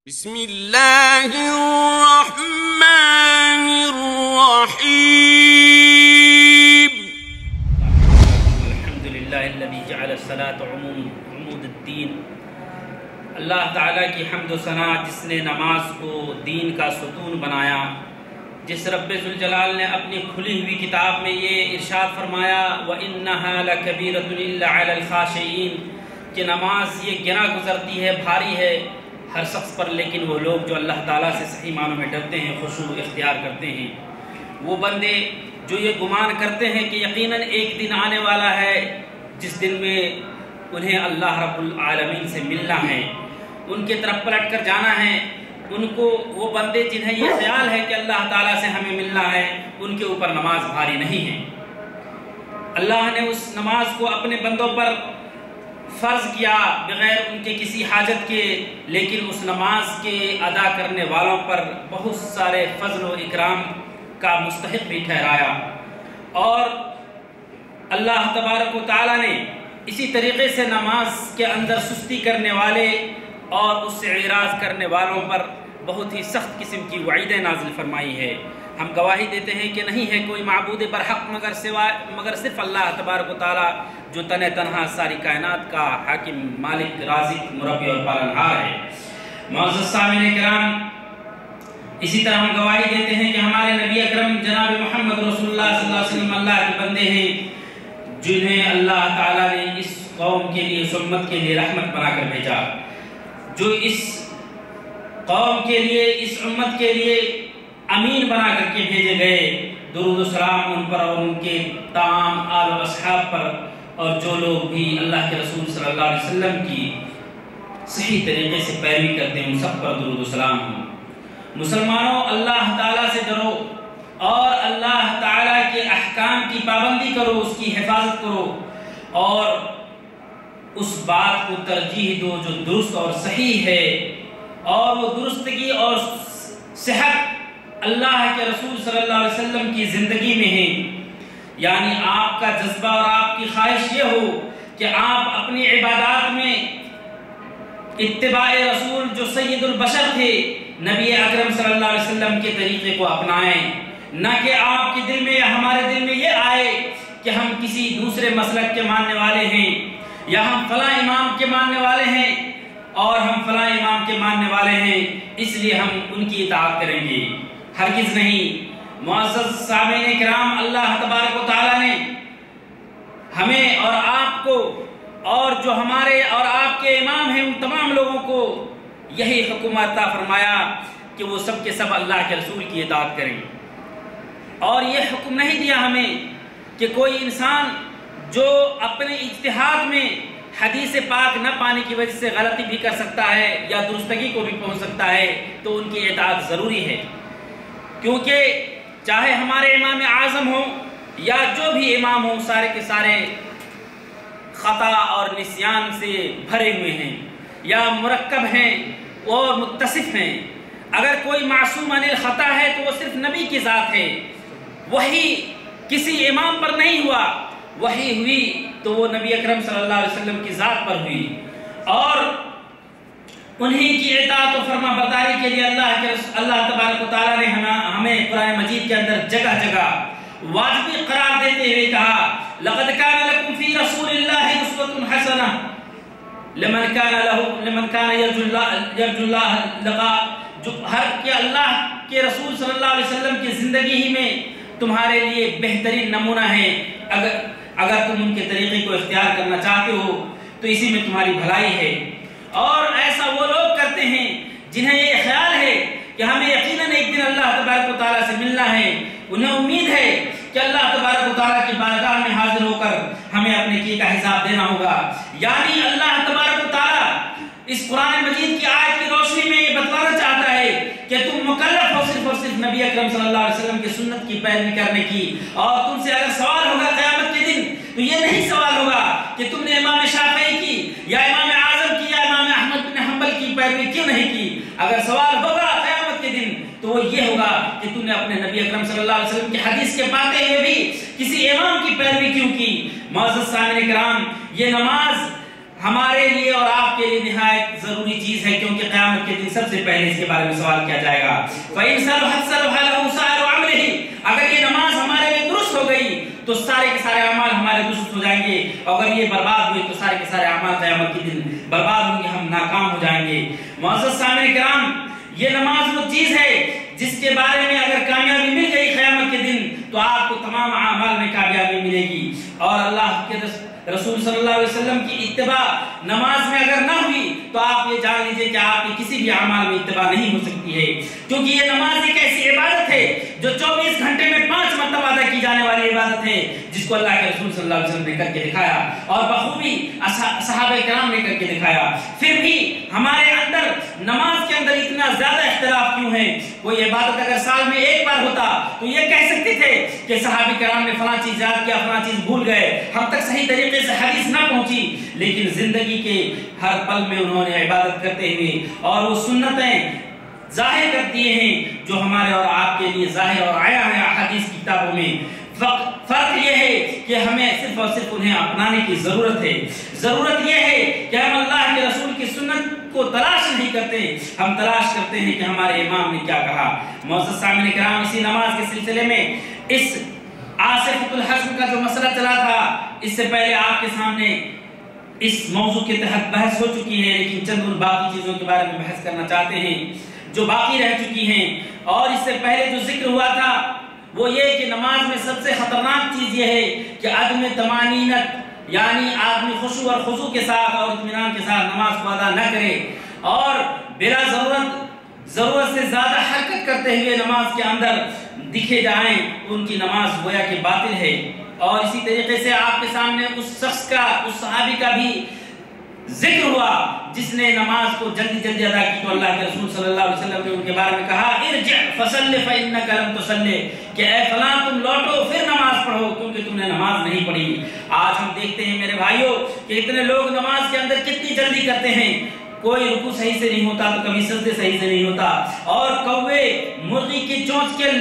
بسم اللہ الرحمن الرحیم الحمدللہ الذی جعل الصلاة عمود الدین۔ اللہ تعالیٰ کی حمد و ثنا جس نے نماز کو دین کا ستون بنایا، جس رب ذوالجلال نے اپنی کھلی ہوئی کتاب میں یہ ارشاد فرمایا وَإِنَّهَا لَكَبِيرَةٌ إِلَّا عَلَى الْخَاشِعِينَ کہ نماز یہ گنا گزرتی ہے، بھاری ہے ہر شخص پر، لیکن وہ لوگ جو اللہ تعالیٰ سے صحیح معنوں میں ڈرتے ہیں، خشوع اختیار کرتے ہیں، وہ بندے جو یہ گمان کرتے ہیں کہ یقیناً ایک دن آنے والا ہے جس دن میں انہیں اللہ رب العالمین سے ملنا ہے، ان کے طرف پلٹ کر جانا ہے، ان کو وہ بندے جنہیں یہ خیال ہے کہ اللہ تعالیٰ سے ہمیں ملنا ہے، ان کے اوپر نماز بھاری نہیں ہے۔ اللہ نے اس نماز کو اپنے بندوں پر فرض کیا بغیر ان کے کسی حاجت کے، لیکن اس نماز کے ادا کرنے والوں پر بہت سارے فضل و اکرام کا مستحق بھی ٹھہرایا، اور اللہ تبارک و تعالیٰ نے اسی طریقے سے نماز کے اندر سستی کرنے والے اور اس سے اعراض کرنے والوں پر بہت ہی سخت قسم کی وعیدیں نازل فرمائی ہے۔ ہم گواہی دیتے ہیں کہ نہیں ہے کوئی معبود برحق مگر صرف اللہ تبارک و تعالیٰ جو تنہا ساری کائنات کا حاکم، مالک، رازق، مربی اور پالنہار ہے۔ معزز سامعین کرام، اسی طرح ہم گواہی دیتے ہیں کہ ہمارے نبی اکرم جناب محمد رسول اللہ صلی اللہ علیہ وسلم اللہ کے بندے ہیں، جنہیں اللہ تعالیٰ نے اس قوم کے لیے، اس امت کے لیے رحمت بنا کر بھیجا، جو اس قوم کے لیے، اس امت کے لیے امین بنا کر کے بھیجے گئے۔ درود و سلام ان پر اور ان کے تمام آل و اصحاب پر، اور جو لوگ بھی اللہ کے رسول صلی اللہ علیہ وسلم کی صحیح طریقے سے پیروی کرتے ہیں ان سب پر درود و سلام ہوں۔ مسلمانوں، اللہ تعالیٰ سے ڈرو اور اللہ تعالیٰ کے احکام کی پابندی کرو، اس کی حفاظت کرو، اور اس بات کو ترجیح دو جو درست اور صحیح ہے، اور وہ درستگی اور صحت اللہ کے رسول صلی اللہ علیہ وسلم کی زندگی میں ہے۔ یعنی آپ کا جذبہ اور آپ کی خواہش یہ ہو کہ آپ اپنی عبادات میں اتباع رسول جو سید البشر تھے، نبی اکرم صلی اللہ علیہ وسلم کے طریقے کو اپنائیں، نہ کہ آپ کے دل میں یا ہمارے دل میں یہ آئے کہ ہم کسی دوسرے مسلک کے ماننے والے ہیں، یا ہم فلاں امام کے ماننے والے ہیں، اور ہم فلاں امام کے ماننے والے ہیں اس لیے ہم ان کی اطاعت کریں گے۔ ہرگز نہیں۔ معزز سامعین کرام، اللہ تبارک و تعالیٰ نے ہمیں اور آپ کو، اور جو ہمارے اور آپ کے امام ہیں، ان تمام لوگوں کو یہی حکم عطا فرمایا کہ وہ سب کے سب اللہ کے رسول کی اطاعت کریں، اور یہ حکم نہیں دیا ہمیں کہ کوئی انسان جو اپنے اجتہاد میں حدیث پاک نہ پانے کی وجہ سے غلطی بھی کر سکتا ہے یا درستگی کو بھی پہنچ سکتا ہے، تو ان کی اطاعت ضروری ہے، کیونکہ چاہے ہمارے امام اعظم ہوں یا جو بھی امام ہوں، سارے کے سارے خطا اور نسیان سے بھرے ہوئے ہیں، یا مرکب ہیں اور متصف ہیں۔ اگر کوئی معصوم عن الخطا ہے تو وہ صرف نبی کی ذات ہے، وہی کسی امام پر نہیں ہوا، وہی ہوئی تو وہ نبی اکرم صلی اللہ علیہ وسلم کی ذات پر ہوئی، اور انہی کی اطاعت و فرما برداری کے لیے اللہ تبارک و تعالیٰ نے ہمیں قرآن مجید کے اندر جگہ جگہ واجبی قرار دیتے ہوئے کہا لَقَدْ كَانَ لَكُمْ فِي رَسُولِ اللَّهِ أُسْوَةٌ حَسَنَةٌ لِمَنْ كَانَ يَرْجُو اللَّهَ لَقَاءَ، جو ہر کہ اللہ کے رسول صلی اللہ علیہ وسلم کی زندگی ہی میں تمہارے لیے بہترین نمونہ ہے۔ اگر تم ان کے طریقے کو اختیار کرنا چاہتے ہو تو اسی میں تمہاری بھلائی ہے۔ اور ایسا وہ لوگ کرتے ہیں جنہیں یہ خیال ہے کہ ہمیں یقیناً ایک دن اللہ تبارک و تعالیٰ سے ملنا ہے، انہیں امید ہے کہ اللہ تبارک و تعالیٰ کی بارگاہ میں حاضر ہو کر ہمیں اپنے کی کا حساب دینا ہوگا۔ یعنی اللہ تبارک و تعالیٰ اس قرآن مجید کی آیت کی روشنی میں یہ بتلانا چاہتا ہے کہ تم مکلف ہو صرف اور صرف نبی اکرم صلی اللہ علیہ وسلم کی سنت کی پیروی کرنے کی، اور تم سے اگر سوال ہوگا قیامت کے دن تو یہ نہیں سوال ہوگا کہ تم نے امام شافعی کی یا امام اعظم کی یا امام احمد بن حنبل کی پیروی کیوں نہیں کی۔ اگر سوال ہوگا قیامت کے دن تو وہ یہ ہوگا کہ تم نے اپنے نبی اکرم صلی اللہ علیہ وسلم کی حدیث کے پاتے ہوئے بھی کسی امام کی پیروی کیوں کی۔ معزز سامعین کرام، یہ نماز ہمارے لیے اور آپ کے لیے نہایت ضروری چیز ہے، کیونکہ قیامت کے دن سب سے پہلے اس کے بارے میں سوال کیا جائے گا۔ فَإِنْ صَلُحَتْ صَلُحَ لَهُ سَائِرُ عَمْلِهِ، اگر یہ نماز ہمارے لیے درست ہو گئی تو سارے کے سارے اعمال ہمارے درست ہو جائیں گے، اور اگر یہ برباد ہوئے تو سارے کے سارے اعمال قیامت کے دن برباد ہوں گے، ہم ناکام ہو جائیں گے۔ معزز سامعین کرام، یہ نماز وہ چیز ہے جس کے بارے میں اگر کامیابی مل گئی قیامت کے دن تو آپ کو تمام اعمال میں کامیابی ملے گی، اور اللہ کے رسول صلی اللہ علیہ وسلم کی اتباع نماز میں اگر نہ ہوئی تو آپ یہ جان لیجئے کہ آپ کی کسی بھی اعمال میں اتباع نہیں ہو سکتی ہے، کیونکہ یہ نماز ایک ایسی عبادت ہے جو 24 گھنٹے میں 5 مرتبہ ادا کی جانے والی عبادت ہے، جس کو اللہ کے رسول صلی اللہ علیہ وسلم نے کر کے دکھایا اور بخوبی صحابہ کرام نے کر کے دکھایا۔ پھر بھی ہمارے اندر نماز کے اندر اتنا زیادہ اختلاف کیوں ہے؟ کوئی عبادت اگر سال میں ایک بار ہوتا تو یہ کہہ سکتے تھے کہ صحابہ کرام نے فلاں چیز یاد کیا، فلاں چیز بھول گئے، ہم تک صحیح طریقے سے حدیث نہ پہنچی، لیکن زندگی کے ہر پل میں انہوں نے عبادت کرتے ہوئے اور وہ سنتیں ظاہر کر دیے ہیں جو ہمارے اور آپ کے لیے ظاہر اور آیا ہے احادیث کی کتابوں میں۔ فرق یہ ہے کہ ہمیں صرف اور صرف انہیں اپنانے کی ضرورت ہے۔ ضرورت یہ ہے کہ ہم اللہ کے رسول کی سنت کو تلاش نہیں کرتے، ہم تلاش کرتے ہیں کہ ہمارے امام نے کیا کہا۔ معزز سامعین کرام، اسی نماز کے سلسلے میں اس عاصفۃ الحزم کا جو مسئلہ چلا تھا، اس سے پہلے آپ کے سامنے اس موضوع کے تحت بحث ہو چکی ہے، لیکن چند ان باقی چیزوں کے بارے میں بحث کرنا چاہتے ہیں جو باقی رہ چکی ہیں۔ اور اس سے پہلے جو ذکر ہوا تھا وہ یہ کہ نماز میں سب سے خطرناک چیز یہ ہے کہ عدم طمانینت، یعنی آدمی خشوع اور خضوع کے ساتھ اور اطمینان کے ساتھ نماز کو ادا نہ کرے، اور بلا ضرورت سے زیادہ حرکت کرتے ہوئے نماز کے اندر دکھے جائیں، ان کی نماز گویا کہ باطل ہے۔ اور اسی طریقے سے آپ کے سامنے اس شخص کا، اس صحابی کا بھی ذکر ہوا جس نے نماز کو جلدی ادا کی، تو اللہ کے رسول صلی اللہ علیہ وسلم نے ان کے بارے میں کہا ارجع فصل فإنک لم تصلی، کہ اے فلاں تم لوٹو پھر نماز پڑھو کیونکہ تم نے نماز نہیں پڑھی۔ آج ہم دیکھتے ہیں میرے بھائیوں کہ اتنے لوگ نماز کے اندر کتنی جلدی کرتے ہیں، کوئی رکوع صحیح سے نہیں ہوتا تو کبھی سجدے صحیح سے نہیں ہوتا، اور کوے مرغی کی چونچ کے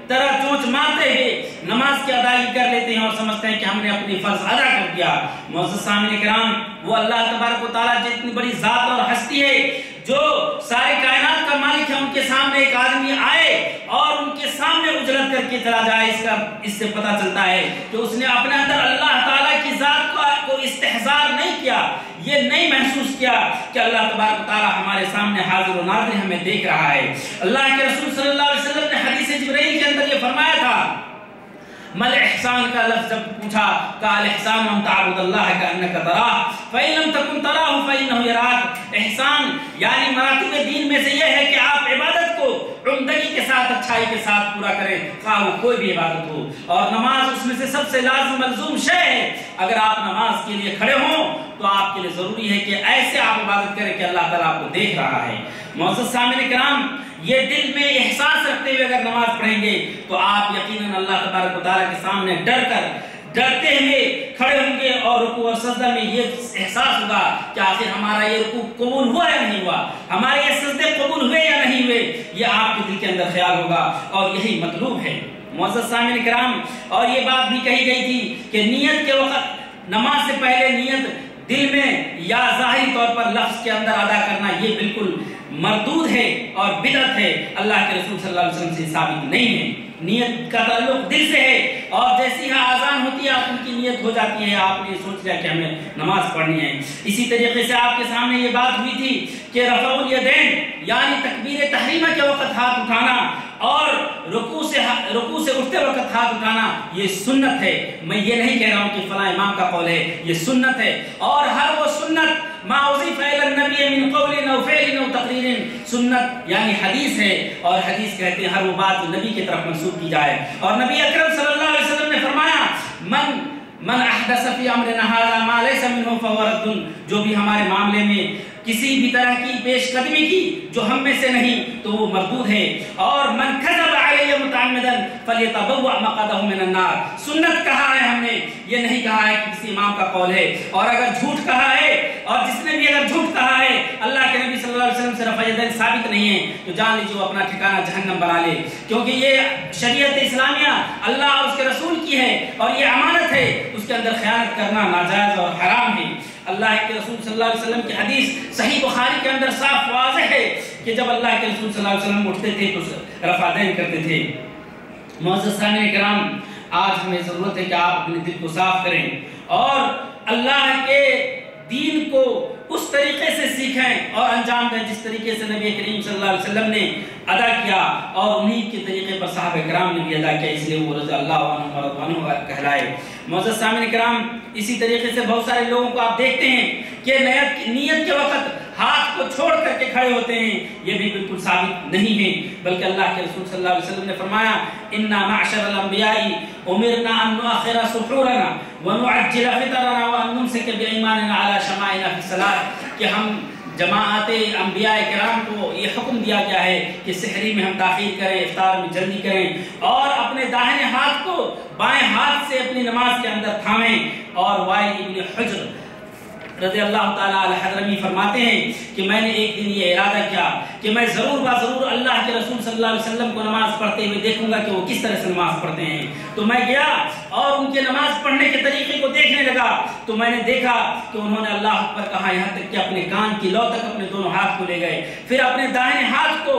طرح چونچ مارتے ہوئے نماز کی ادائیگی کر لیتے ہیں اور سمجھتے ہیں کہ ہم نے اپنی فرض ادا کر دیا۔ معزز سامعین کرام، وہ اللہ تبارک و تعالیٰ جتنی بڑی ذات اور ہستی ہے، جو سارے کائنات کا مالک ہے، ان کے سامنے ایک آدمی آئے اور ان کے سامنے اجلت کر کے چلا جائے، اس سے پتہ چلتا ہے کہ اس نے اپنے اندر اللہ تعالیٰ کی ذات کو استحضار نہیں کیا، یہ نہیں محسوس کیا کہ اللہ تبارک و تعالیٰ ہمارے سامنے حاضر و ناظر ہمیں دیکھ رہا ہے۔ اللہ کے رسول صلی اللہ علیہ وسلم نے حدیث جبرائیل کے اندر یہ فرمایا تھا، مل احسان کا لفظ جب پوچھا، کہا الاحسان ان تعبد اللہ کأنک تراہ فإن لم تکن تراہ فإنہ یراک۔ احسان یعنی مراتب دین میں سے یہ ہے کہ آپ عبادت کو عمدگی کے ساتھ، اچھائی کے ساتھ پورا کریں، خواہ وہ کوئی بھی عبادت ہو، اور نماز اس میں سے سب سے لازم ملزوم شے ہے۔ اگر آپ نماز کے لیے کھڑے ہوں تو آپ کے لیے ضروری ہے کہ ایسے آپ عبادت کریں کہ اللہ تعالیٰ آپ کو دیکھ رہا ہے۔ معزز سامعین کرام، یہ دل میں احساس رکھتے ہوئے اگر نماز پڑھیں گے تو آپ یقیناً اللہ تبارک و تعالیٰ کے سامنے ڈرتے ہوئے کھڑے ہوں گے، اور رکوع اور سجدہ میں یہ احساس ہوگا کہ آخر ہمارا یہ رکوع قبول ہوا یا نہیں ہوا، ہمارے یہ سجدے قبول ہوئے یا نہیں ہوئے، یہ آپ کے دل کے اندر خیال ہوگا، اور یہی مطلوب ہے۔ معزز سامعین کرام، اور یہ بات بھی کہی گئی تھی کہ نیت کے وقت، نماز سے پہلے نیت دل میں یا ظاہری طور پر لفظ کے اندر ادا کرنا یہ بالکل مردود ہے اور بدعت ہے، اللہ کے رسول صلی اللہ علیہ وسلم سے ثابت نہیں ہے۔ نیت کا تعلق دل سے ہے، اور جیسی ہی آذان ہوتی ہے آپ ان کی نیت ہو جاتی ہے، آپ نے سوچ لیا کہ ہمیں نماز پڑھنی ہے۔ اسی طریقے سے آپ کے سامنے یہ بات ہوئی تھی کہ رفع الیدین یعنی تکبیر تحریمہ کے وقت ہاتھ اٹھانا اور رکوع سے اٹھتے وقت ہاتھ اٹھانا یہ سنت ہے۔ میں یہ نہیں کہہ رہا ہوں کہ فلاں امام کا قول ہے، یہ سنت ہے، اور ہر وہ سنت ما اضیف الی النبی من قول او فعل او تقریر، سنت یعنی حدیث ہے، اور حدیث کہتے ہیں ہر وہ بات جو نبی کی طرف منسوب کی جائے، اور نبی اکرم صلی اللہ علیہ وسلم نے فرمایا من احدث فی امرنا ھذا ما لیس منہ فہو رد، جو بھی ہمارے معاملے میں کسی بھی طرح کی پیش قدمی کی جو ہم میں سے نہیں تو وہ مردود ہے، اور من کذب علی متعمدا فلیتبوأ مقعدہ من النار، سنت کہا ہے ہم نے، یہ نہیں کہا ہے کہ کسی امام کا قول ہے، اور اگر جھوٹ کہا ہے، اور جس نے بھی اگر جھوٹ کہا ہے اللہ کے نبی صلی اللہ علیہ وسلم سے رفع یدین ثابت نہیں ہے تو جان لیجیے وہ اپنا ٹھکانہ جہنم بنا لے، کیونکہ یہ شریعت اسلامیہ اللہ اور اس کے رسول کی ہے، اور یہ امانت ہے، اس کے اندر خیانت کرنا ناجائز اور حرام ہے۔ اللہ کے رسول صلی اللہ علیہ وسلم کی حدیث صحیح بخاری کے اندر صاف واضح ہے کہ جب اللہ کے رسول صلی اللہ علیہ وسلم اٹھتے تھے تو رفعتین کرتے تھے۔ معزز سامعین کرام، آج ہمیں ضرورت ہے کہ آپ اپنے دل کو صاف کریں اور اللہ کے دین کو اس طریقے سے سیکھیں اور انجام دیں جس طریقے سے نبی کریم صلی اللہ علیہ وسلم نے ادا کیا اور انہی کے طریقے پر صحابہ کرام نے بھی ادا کیا، اس لیے وہ رضی اللہ عنہ ورضوانہ کہلائے۔ معزز سامعین کرام، اسی طریقے سے بہت سارے لوگوں کو آپ دیکھتے ہیں کہ نیت کے وقت ہاتھ کو چھوڑ کر کے کھڑے ہوتے ہیں، یہ بھی بالکل ثابت نہیں ہے، بلکہ اللہ کے رسول صلی اللہ علیہ وسلم نے فرمایا انا معشر الانبیاء امرنا ان نؤخر سحورنا ونعجل فطرنا وان نمسك بایماننا على شمائلنا في الصلاة، کہ ہم جماعت انبیاء کرام کو یہ حکم دیا گیا ہے کہ سحری میں ہم تاخیر کریں، افطار میں جلدی کریں اور اپنے داہنے ہاتھ کو بائیں ہاتھ سے اپنی نماز کے اندر تھامیں۔ اور وائل ابن حجر رضی اللہ تعالیٰ عنہ حضرمی فرماتے ہیں کہ میں نے ایک دن یہ ارادہ کیا کہ میں ضرور اللہ کے رسول صلی اللہ علیہ وسلم کو نماز پڑھتے ہوئے دیکھوں گا کہ وہ کس طرح سے نماز پڑھتے ہیں۔ تو میں گیا اور ان کے نماز پڑھنے کے طریقے کو دیکھنے لگا تو میں نے دیکھا کہ انہوں نے اللہ اکبر کہا یہاں تک کہ اپنے کان کی لو تک اپنے دونوں ہاتھ کو لے گئے، پھر اپنے دائیں ہاتھ کو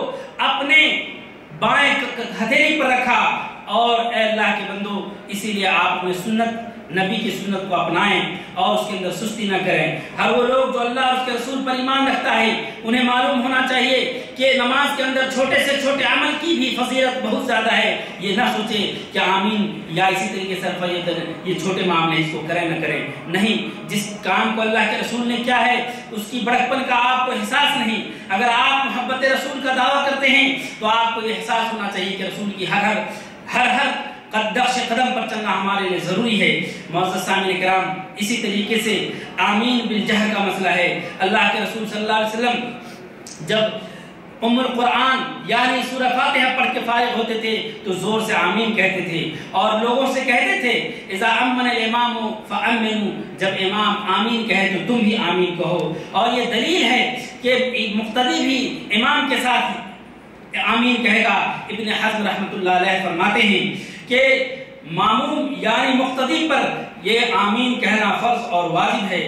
اپنے بائیں ہتھیلی پر رکھا اور اے اللہ کے بندو، اسی لیے آپ اپنے سنت نبی کی سنت کو اپنائیں اور اس کے اندر سستی نہ کریں۔ ہر وہ لوگ جو اللہ اور اس کے رسول پر ایمان رکھتا ہے انہیں معلوم ہونا چاہیے کہ نماز کے اندر چھوٹے سے چھوٹے عمل کی بھی فضیلت بہت زیادہ ہے۔ یہ نہ سوچے کہ آمین یا اسی طریقے سے یہ چھوٹے معاملے اس کو کریں نہ کریں، نہیں، جس کام کو اللہ کے رسول نے کیا ہے اس کی بڑکپن کا آپ کو احساس نہیں۔ اگر آپ محبت رسول کا دعویٰ کرتے ہیں تو آپ کو یہ احساس ہونا چاہیے کہ رسول کی ہر نقش قدم پر چلنا ہمارے لیے ضروری ہے۔ معزز سامعین کرام، اسی طریقے سے آمین بالجہر کا مسئلہ ہے۔ اللہ کے رسول صلی اللہ علیہ وسلم جب القرآن یعنی سورہ فاتحہ پڑھ کے فارغ ہوتے تھے تو زور سے آمین کہتے تھے اور لوگوں سے کہتے تھے اذا امن الامام فامنوا، جب امام آمین کہے تو تم بھی آمین کہو۔ اور یہ دلیل ہے کہ مقتدی بھی امام کے ساتھ آمین کہے گا۔ ابن حزم رحمۃ اللہ علیہ فرماتے ہیں کہ ماموم یعنی مقتدی پر یہ آمین کہنا فرض اور واجب ہے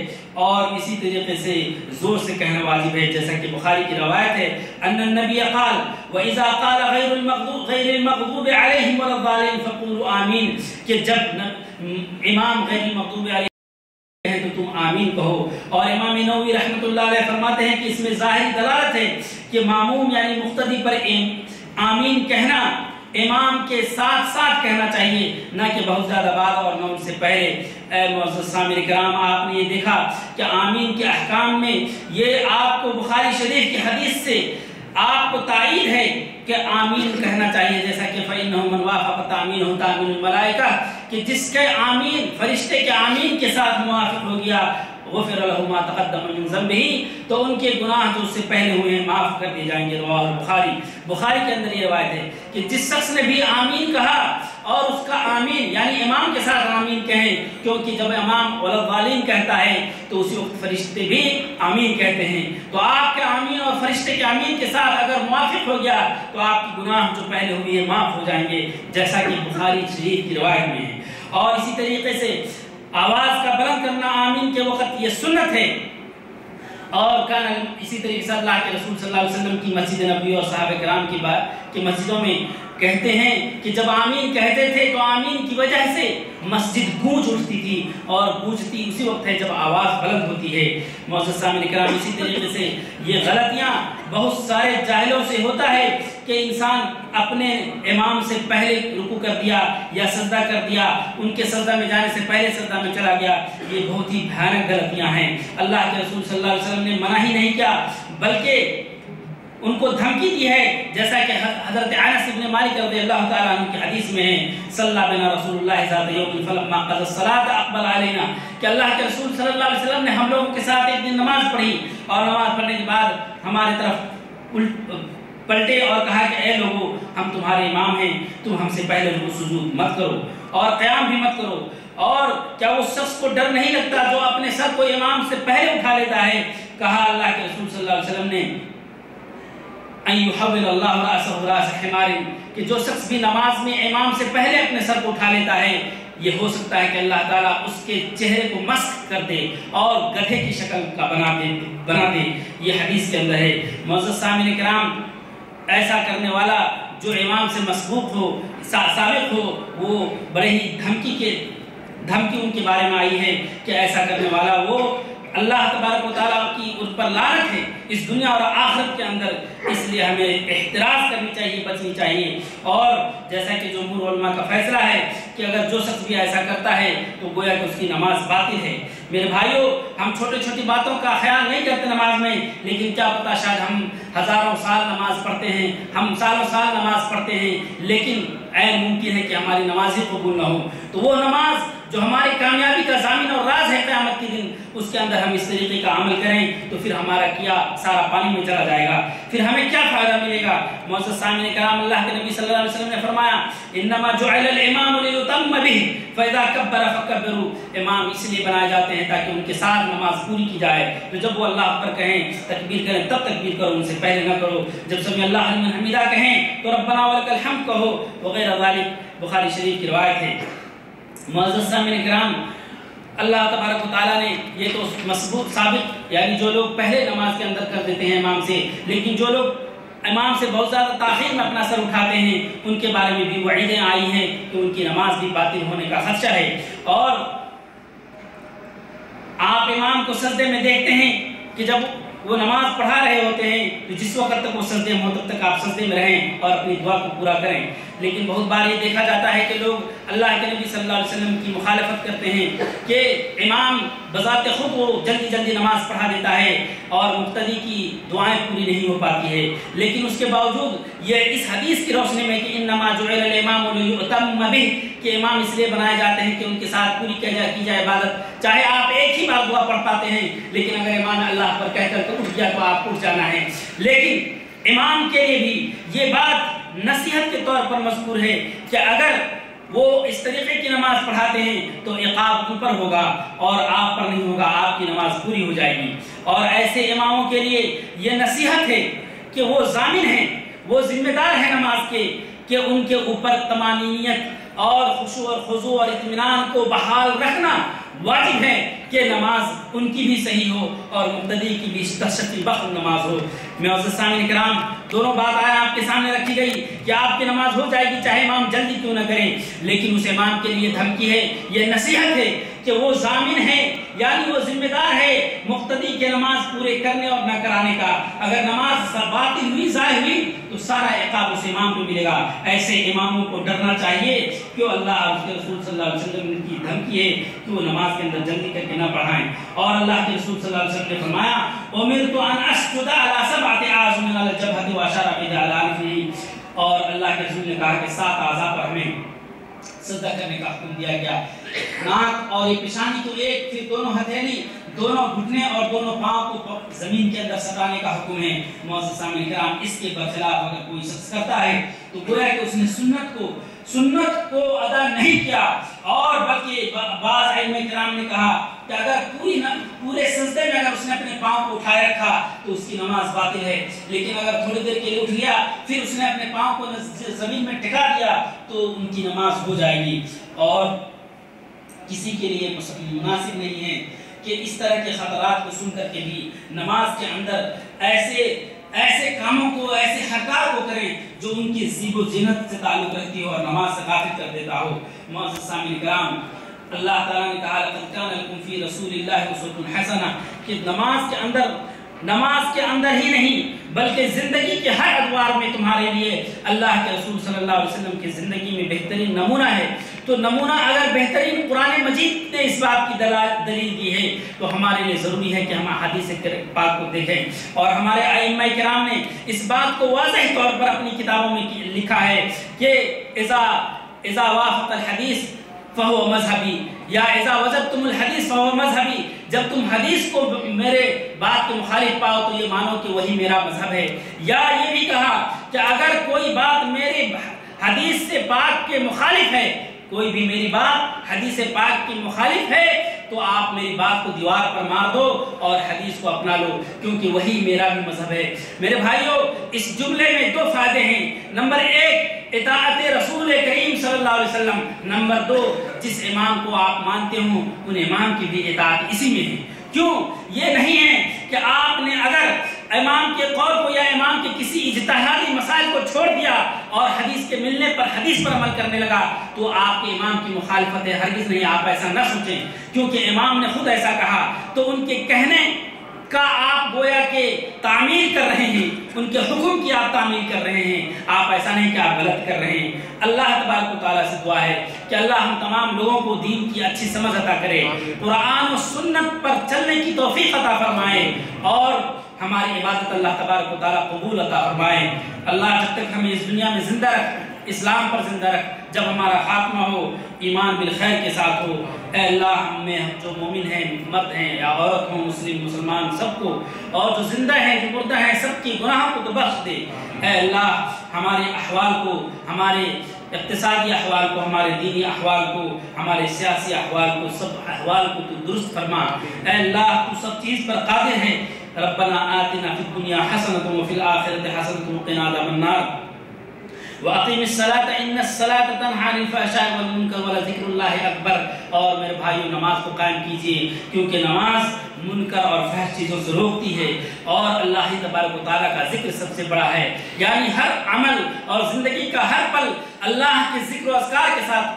اور اسی طریقے سے زور سے کہنا واجب ہے، جیسا کہ بخاری کی روایت ہے ان النبی قال واذا قال غیر المغضوب علیہم ولا الضالین فقولوا آمین، کہ جب امام غیر المغضوب علیہم کہے تو تم آمین کہو۔ اور امام نووی رحمۃ اللہ علیہ فرماتے ہیں کہ اس میں ظاہری دلالت ہے کہ ماموم یعنی مقتدی پر آمین کہنا امام کے ساتھ ساتھ کہنا چاہیے، نہ کہ بہت زیادہ بعد اور نہ ان سے پہلے۔ اے معزز سامعین کرام، آپ نے یہ دیکھا کہ آمین کے احکام میں یہ آپ کو بخاری شریف کی حدیث سے آپ کو تائید ہے کہ آمین کہنا چاہیے، جیسا کہ فَإِنَّهُ مَنْ وَافَقَ تَأْمِينَهُ تَأْمِينُ الْمَلَائِكَةِ، کہ جس کے آمین فرشتے کے آمین کے ساتھ موافق ہو گیا غفر له ما تقدم من ذنبه، تو ان کے گناہ جو اس سے پہلے ہوئے ہیں معاف کر دیے جائیں گے۔ رواہ بخاری کے اندر یہ روایت ہے کہ جس شخص نے بھی آمین کہا اور اس کا آمین یعنی امام کے ساتھ آمین کہیں، کیونکہ جب امام ولا الضالین کہتا ہے تو اسی وقت فرشتے بھی آمین کہتے ہیں، تو آپ کے آمین اور فرشتے کے آمین کے ساتھ اگر موافق ہو گیا تو آپ کی گناہ جو پہلے ہوئے ہیں معاف ہو جائیں گے، جیسا کہ بخاری شریف کی روایت میں ہے۔ اور اسی طریقے سے آواز کا بلند کرنا آمین کے وقت یہ سنت ہے۔ اور اسی طریقے سے اللہ کے رسول صلی اللہ علیہ وسلم کی مسجد نبوی اور صحابہ کرام کی مسجدوں میں کہتے ہیں کہ جب آمین کہتے تھے تو آمین کی وجہ سے مسجد گونج اٹھتی تھی، اور گونجتی اسی وقت ہے جب آواز بلند ہوتی ہے۔ معزز سامعین کرام، اسی طریقے سے یہ غلطیاں بہت سارے جاہلوں سے ہوتا ہے کہ انسان اپنے امام سے پہلے رکوع کر دیا یا سجدہ کر دیا، ان کے سجدہ میں جانے سے پہلے سجدہ میں چلا گیا، یہ بہت ہی بھیانک غلطیاں ہیں۔ اللہ کے رسول صلی اللہ علیہ وسلم نے منع ہی نہیں کیا بلکہ ان کو دھمکی دی ہے، جیسا کہ حضرت انس بن مالک رضی اللہ تعالیٰ عنہ کی حدیث میں ہے صلی بنا رسول اللہ ذات یوم فلما قضى الصلاة اقبل علینا، کہ اللہ کے رسول صلی اللہ علیہ وسلم نے ہم لوگوں کے ساتھ ایک دن نماز پڑھی اور نماز پڑھنے کے بعد ہمارے طرف پلٹے اور کہا کہ اے لوگو، ہم تمہارے امام ہیں، تم ہم سے پہلے رکوع سجود مت کرو اور قیام بھی مت کرو۔ اور کیا اس شخص کو ڈر نہیں لگتا جو اپنے سر کو امام سے پہلے اٹھا لیتا ہے؟ کہا اللہ کے رسول صلی اللہ علیہ وسلم نے ان يحول اللہ رأسه رأس حمار، کہ جو شخص بھی نماز میں امام سے پہلے اپنے سر کو اٹھا لیتا ہے یہ ہو سکتا ہے کہ اللہ تعالیٰ اس کے چہرے کو مسخ کر دے اور گدھے کی شکل کا بنا دے. یہ حدیث کے اندر ہے. معزز سامعین کرام، ایسا کرنے والا جو امام سے مسبوق ہو، سابق ہو، وہ بڑے ہی دھمکی ان کے بارے میں آئی ہے کہ ایسا کرنے والا وہ اللہ تبارک و تعالیٰ کی ان پر لعنت ہے اس دنیا اور آخرت کے اندر. اس لیے ہمیں احتراز کرنی چاہیے، بچنی چاہیے. اور جیسا کہ جمہور علماء کا فیصلہ ہے کہ اگر جو شخص بھی ایسا کرتا ہے تو گویا کہ اس کی نماز باطل ہے. میرے بھائیوں، ہم چھوٹی باتوں کا خیال نہیں کرتے نماز میں، لیکن کیا پتہ شاید ہم ہزاروں سال نماز پڑھتے ہیں، ہم سالوں سال نماز پڑھتے ہیں، لیکن عین ممکن ہے کہ ہماری نماز ہی قبول نہ ہو. تو وہ نماز جو ہماری کامیابی کا ضامن اور راز ہے قیامت کے دن، اس کے اندر ہم اس طریقے کا عمل کریں تو پھر ہمارا کیا سارا پانی میں چلا جائے گا. پھر ہمیں کیا فائدہ ملے گا؟ معزز سامعین کرام، اللہ کے نبی صلی اللہ علیہ وسلم نے فرمایا انما جعل الامام لیتم به فاذا کبر فکبروا. امام اس لیے بنائے جاتے ہیں تاکہ ان کے ساتھ نماز پوری کی جائے. تو جب وہ اللہ اکبر کہیں، تکبیر کریں، تب تکبیر کرو، ان سے پہلے نہ کرو. جب سمع اللہ لمن حمیدہ کہیں تو ربنا ولک الحمد کہو وغیرہ ذالک. بخاری شریف کی روایت ہے. معزز سامعین کرام، اللہ تبارک و تعالیٰ نے یہ تو مسبوق ثابت، یعنی جو لوگ پہلے نماز کے اندر کر دیتے ہیں امام سے، لیکن جو لوگ امام سے بہت زیادہ تاخیر میں اپنا سر اٹھاتے ہیں، ان کے بارے میں بھی وعیدیں آئی ہیں کہ ان کی نماز بھی باطل ہونے کا خدشہ ہے. اور آپ امام کو سجدے میں دیکھتے ہیں کہ جب وہ نماز پڑھا رہے ہوتے ہیں تو جس وقت تک وہ سجدے میں ہو تب تک آپ سجدے میں رہیں اور اپنی دعا کو پورا کریں. لیکن بہت بار یہ دیکھا جاتا ہے کہ لوگ اللہ کے نبی صلی اللہ علیہ وسلم کی مخالفت کرتے ہیں کہ امام بذات خود وہ جلدی نماز پڑھا دیتا ہے اور مقتدی کی دعائیں پوری نہیں ہو پاتی ہے. لیکن اس کے باوجود یہ اس حدیث کی روشنی میں کہ انما جعل الامام لیؤتم به، کہ امام اس لیے بنائے جاتے ہیں کہ ان کے ساتھ پوری کی جائے عبادت. چاہے آپ ایک ہی بار دعا پڑھ پاتے ہیں، لیکن اگر امام اللہ پر کہہ کر اٹھ گیا تو آپ اٹھ جانا ہے. لیکن امام کے لیے بھی یہ بات نصیحت کے طور پر مذکور ہے کہ اگر وہ اس طریقے کی نماز پڑھاتے ہیں تو عقاب ان پر ہوگا اور آپ پر نہیں ہوگا، آپ کی نماز پوری ہو جائے گی. اور ایسے اماموں کے لیے یہ نصیحت ہے کہ وہ ضامن ہیں، وہ ذمہ دار ہیں نماز کے، کہ ان کے اوپر طمانینت اور خشوع اور خضوع اور اطمینان کو بحال رکھنا واجب ہے کہ نماز ان کی بھی صحیح ہو اور مقتدی کی بھی تشفی بخش نماز ہو. معزز سامعین کرام، دونوں بات آیا آپ کے سامنے رکھی گئی کہ آپ کی نماز ہو جائے گی چاہے امام جلدی کیوں نہ کریں، لیکن اس امام کے لیے دھمکی ہے، یہ نصیحت ہے کہ وہ ضامن ہے، یعنی وہ ذمہ دار ہے مقتدی کے نماز پورے کرنے اور نہ کرانے کا. اگر نماز باطل ہوئی، ضائع ہوئی تو سارا عقاب اس امام کو ملے گا. ایسے اماموں کو ڈرنا چاہیے کہ اللہ اور اس کے رسول صلی اللہ علیہ وسلم کی دھمکی ہے کہ وہ نماز کے اندر جلدی کر کے نہ پڑھائیں. اور اللہ کے رسول صلی اللہ علیہ وسلم نے فرمایا امرت ان اسجد علی سبعۃ اعظم علی الجبہۃ واشار بذلال انفہ. اور اللہ کے رسول نے کہا کہ 7 اعضاء پر ہمیں سجدہ کرنے کا حکم دیا گیا. ناک اور پیشانی تو ایک، پھر دونوں ہتھیلی، دونوں گھٹنے اور دونوں پاؤں کو زمین کے اندر سٹانے کا حکم ہے. معزز سامعین کرام، اس کے برخلاف اگر کوئی شخص کرتا ہے تو گویا کہ اس نے سنت کو ادا نہیں کیا. اور بلکہ بعض علماء کرام نے کہا کہ اگر پورے سجدے میں اگر اس نے اپنے پاؤں کو اٹھائے رکھا تو اس کی نماز باطل ہے، لیکن اگر تھوڑی دیر کے لیے اٹھ گیا پھر اس نے اپنے پاؤں کو زمین میں ٹکا دیا تو ان کی نماز ہو جائے گی. اور کسی کے لیے مناسب نہیں ہے کہ اس طرح کے خطرات کو سن کر کے بھی نماز کے اندر ایسے کاموں کو، ایسے حرکات کو کریں جو ان کی زیب و زینت سے تعلق رکھتی ہو اور نماز سے غافل کر دیتا ہو. معزز سامعین کرام، اللہ تعالیٰ نے کہا لقد کان لکم فی رسول اللہ اسوۃ حسنہ، کہ نماز کے اندر ہی نہیں بلکہ زندگی کے ہر ادوار میں تمہارے لیے اللہ کے رسول صلی اللہ علیہ وسلم کی زندگی میں بہترین نمونہ ہے. تو نمونہ اگر بہترین قرآن مجید نے اس بات کی دلیل دی ہے تو ہمارے لیے ضروری ہے کہ ہم حدیث پاک کو دیکھیں. اور ہمارے ائمہ کرام نے اس بات کو واضح طور پر اپنی کتابوں میں لکھا ہے کہ اذا وافق الحدیث فہو مذہبی، یا اذا وجدتم الحدیث فہو مذہبی، جب تم حدیث کو میرے بات کے مخالف پاؤ تو یہ مانو کہ وہی میرا مذہب ہے. یا یہ بھی کہا کہ اگر کوئی بات میرے حدیث سے پاک کے مخالف ہے، کوئی بھی میری بات حدیث پاک کی مخالف ہے تو آپ میری بات کو دیوار پر مار دو اور حدیث کو اپنا لو، کیونکہ وہی میرا بھی مذہب ہے. میرے بھائیوں، اس جملے میں 2 فائدے ہیں. نمبر 1 اطاعت رسول کریم صلی اللہ علیہ وسلم، نمبر 2 جس امام کو آپ مانتے ہوں ان امام کی بھی اطاعت اسی میں ہے۔ کیوں؟ یہ نہیں ہے کہ آپ نے اگر امام کے قول کو یا امام کے کسی اجتہادی مسائل کو چھوڑ دیا اور حدیث کے ملنے پر حدیث پر عمل کرنے لگا تو آپ کے امام کی مخالفت ہے، ہرگز نہیں، آپ ایسا نہ سوچیں، کیونکہ امام نے خود ایسا کہا تو ان کے کہنے کا آپ گویا کہ تعمیل کر رہے ہیں، ان کے حکم کی آپ تعمیل کر رہے ہیں، آپ ایسا نہیں کہ آپ غلط کر رہے ہیں۔ اللہ تبارک و تعالیٰ سے دعا ہے کہ اللہ ہم تمام لوگوں کو دین کی اچھی سمجھ عطا کرے، قرآن و سنت پر چلنے کی توفیق عطا فرمائے اور ہماری عبادت اللہ تبارک و تعالیٰ قبول عطا فرمائے۔ اللہ جب تک ہمیں اس دنیا میں زندہ رکھ، اسلام پر زندہ رکھ، جب ہمارا خاتمہ ہو ایمان بالخیر کے ساتھ ہو، اے اللہ ہم میں جو مومن ہیں، مرد ہیں یا عورت ہوں، مسلم مسلمان سب کو، اور جو زندہ ہیں جو مردہ ہیں سب کی گناہوں کو تو بخش دے۔ اے اللہ ہمارے احوال کو، ہمارے اقتصادی احوال کو، ہمارے دینی احوال کو، ہمارے سیاسی احوال کو، سب احوال کو تو درست فرما۔ اے اللہ تو سب چیز پر قادر ہے۔ ربنا آتنا فی الدنیا حسنۃ وفی الآخرۃ حسنۃ وقنا عذاب النار وَأَقِمِ الصَّلَاةَ إِنَّ الصَّلَاةَ تَنْهَىٰ عَنِ الْفَحْشَاءِ وَالْمُنكَرِ وَلَذِكْرُ اللَّهِ أَكْبَرُ۔ اور میرے بھائیو نماز کو قائم کیجئے، کیونکہ نماز منکر اور فحش چیزوں سے روکتی ہے اور اللہ تبارک و تعالیٰ کا ذکر سب سے بڑا ہے، یعنی ہر عمل اور زندگی کا ہر پل اللہ کے ذکر و اذکار کے ساتھ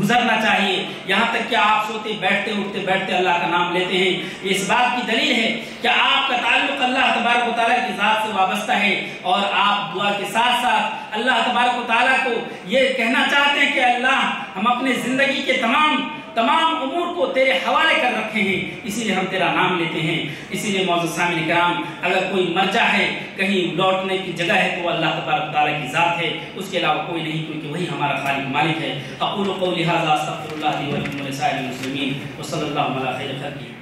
گزرنا چاہیے، یہاں تک کہ آپ سوتے بیٹھتے اٹھتے بیٹھتے اللہ کا نام لیتے ہیں۔ یہ اس بات کی دلیل ہے کہ آپ کا تعلق اللہ تبارک و تعالیٰ کی ذات سے وابستہ ہے اور آپ دعا کے ساتھ ساتھ اللہ تبارک و تعالیٰ کو یہ کہنا چاہتے ہیں کہ اللہ ہم اپنے زندگی کے تمام امور کو تیرے حوالے کر رکھے ہیں، اسی لیے ہم تیرا نام لیتے ہیں۔ اسی لیے معزز سامعین کرام، اگر کوئی مرجع ہے، کہیں لوٹنے کی جگہ ہے تو وہ اللہ تبارک و تعالیٰ کی ذات ہے، اس کے علاوہ کوئی نہیں، کیونکہ وہی ہمارا خالق مالک ہے۔ اقول قولی ھذا استغفر اللہ لی ولکم ولسائر المسلمین وصلی اللہ علی خیر خلقہ۔